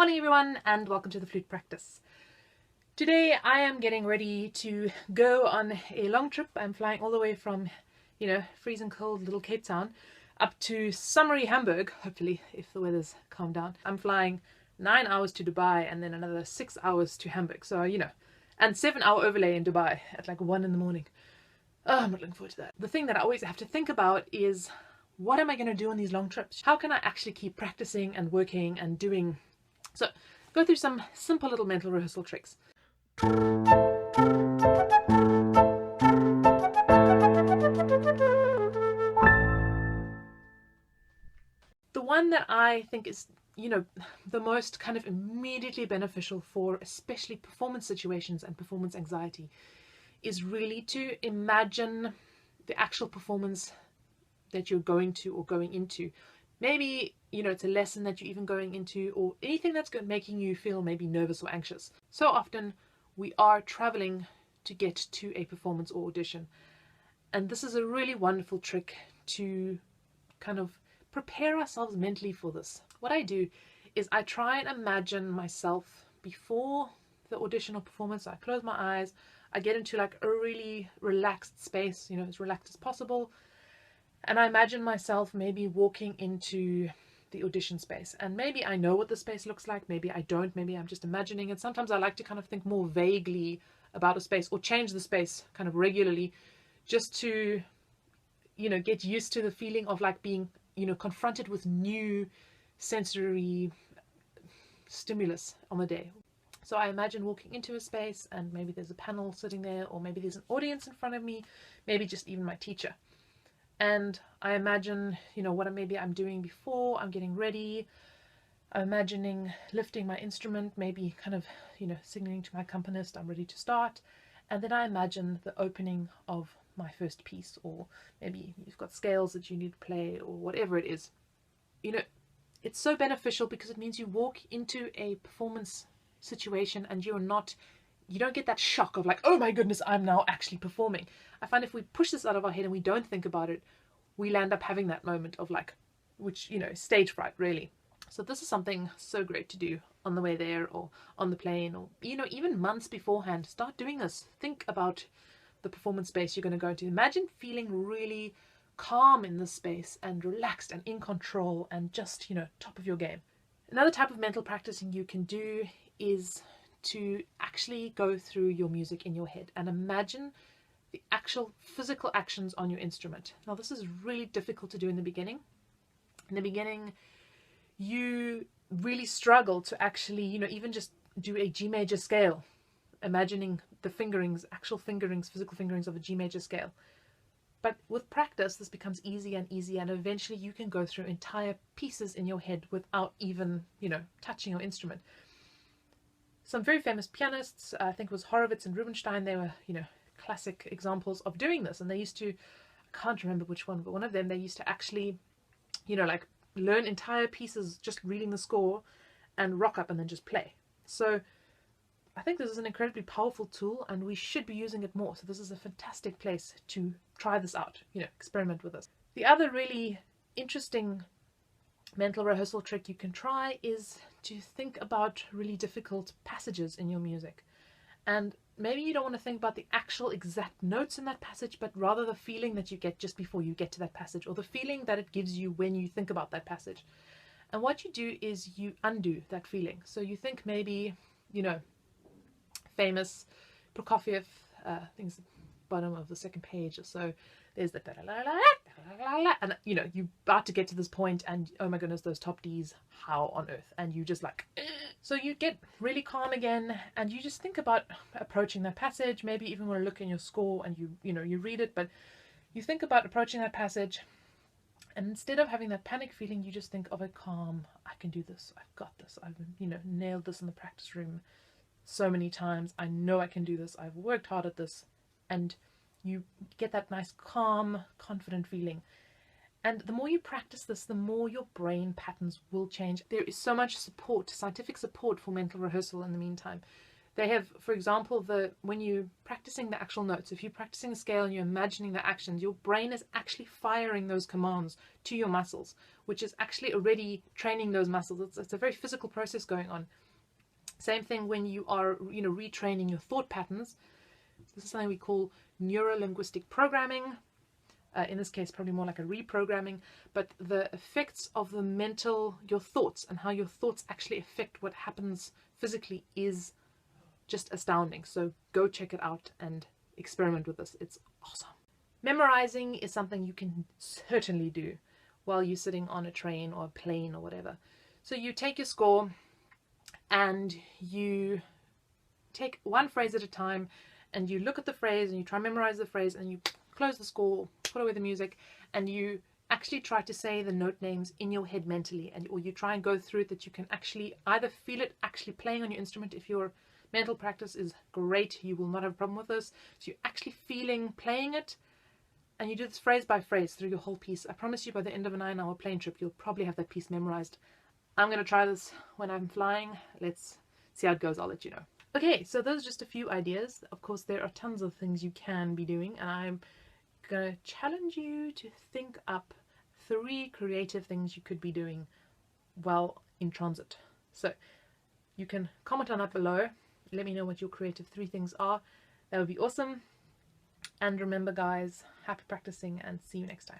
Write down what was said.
Morning everyone and welcome to the Flute Practice. Today I am getting ready to go on a long trip. I'm flying all the way from, freezing cold little Cape Town up to summery Hamburg, hopefully if the weather's calmed down. I'm flying 9 hours to Dubai and then another 6 hours to Hamburg. So, and 7-hour overlay in Dubai at like 1 in the morning. Oh, I'm not looking forward to that. The thing that I always have to think about is, what am I going to do on these long trips? How can I actually keep practicing and working and doing? So go through some simple little mental rehearsal tricks. The one that I think is, the most kind of immediately beneficial for especially performance situations and performance anxiety is really to imagine the actual performance that you're going to or going into. Maybe, it's a lesson that you're even going into, or anything that's making you feel maybe nervous or anxious. So often we are traveling to get to a performance or audition. And this is a really wonderful trick to kind of prepare ourselves mentally for this. What I do is I try and imagine myself before the audition or performance. I close my eyes, I get into like a really relaxed space, as relaxed as possible. And I imagine myself maybe walking into the audition space. And maybe I know what the space looks like, maybe I don't, maybe I'm just imagining it. Sometimes I like to kind of think more vaguely about a space or change the space kind of regularly just to, get used to the feeling of like being, confronted with new sensory stimulus on the day. So I imagine walking into a space and maybe there's a panel sitting there, or maybe there's an audience in front of me, maybe just even my teacher. And I imagine, what maybe I'm doing before I'm getting ready. I'm imagining lifting my instrument, maybe kind of, signaling to my accompanist I'm ready to start. And then I imagine the opening of my first piece, or maybe you've got scales that you need to play, or whatever it is. It's so beneficial because it means you walk into a performance situation and you don't get that shock of like, oh my goodness, I'm now actually performing. I find if we push this out of our head and we don't think about it, we'll end up having that moment of like, which, stage fright really. So this is something so great to do on the way there, or on the plane, or, even months beforehand. Start doing this. Think about the performance space you're going to go into. Imagine feeling really calm in this space and relaxed and in control and just, top of your game. Another type of mental practicing you can do is to actually go through your music in your head and imagine the actual physical actions on your instrument. Now this is really difficult to do in the beginning. In the beginning, you really struggle to actually, even just do a G major scale, imagining the fingerings, actual fingerings, physical fingerings of a G major scale. But with practice, this becomes easier and easier, and eventually you can go through entire pieces in your head without even, touching your instrument. Some very famous pianists, I think it was Horowitz and Rubinstein, they were, classic examples of doing this. And they used to, I can't remember which one, but one of them, they used to actually, like learn entire pieces just reading the score and rock up and then just play. So I think this is an incredibly powerful tool and we should be using it more. So this is a fantastic place to try this out, experiment with this. The other really interesting mental rehearsal trick you can try is to think about really difficult passages in your music. And maybe you don't want to think about the actual exact notes in that passage, but rather the feeling that you get just before you get to that passage, or the feeling that it gives you when you think about that passage. And what you do is you undo that feeling. So you think maybe, famous Prokofiev, things at the bottom of the second page or so, there's the and you're about to get to this point and oh my goodness, those top D's, how on earth? And you just like, so you get really calm again and you just think about approaching that passage. Maybe even want to look in your score and you read it, but you think about approaching that passage, and instead of having that panic feeling, you just think of a calm, I can do this, I've got this, I've nailed this in the practice room so many times, I know I can do this, I've worked hard at this. And you get that nice calm, confident feeling. And the more you practice this, the more your brain patterns will change. There is so much support, scientific support for mental rehearsal in the meantime. They have, for example, when you're practicing the actual notes, if you're practicing a scale and you're imagining the actions, your brain is actually firing those commands to your muscles, which is actually already training those muscles. It's a very physical process going on. Same thing when you are, retraining your thought patterns. This is something we call neuro-linguistic programming. In this case, probably more like a reprogramming, but the effects of your thoughts and how your thoughts actually affect what happens physically is just astounding. So go check it out and experiment with this. It's awesome. Memorizing is something you can certainly do while you're sitting on a train or a plane or whatever. So you take your score and you take one phrase at a time, and you look at the phrase and you try and memorize the phrase, and you close the score, put away the music, and you actually try to say the note names in your head mentally, or you try and go through it that you can actually either feel it actually playing on your instrument. If your mental practice is great, you will not have a problem with this. So you're actually feeling playing it, and you do this phrase by phrase through your whole piece. I promise you, by the end of a 9-hour plane trip, you'll probably have that piece memorized. I'm going to try this when I'm flying. Let's see how it goes. I'll let you know. Okay, so those are just a few ideas. Of course, there are tons of things you can be doing, and I'm going to challenge you to think up 3 creative things you could be doing while in transit. So you can comment on that below. Let me know what your creative 3 things are. That would be awesome. And remember, guys, happy practicing and see you next time.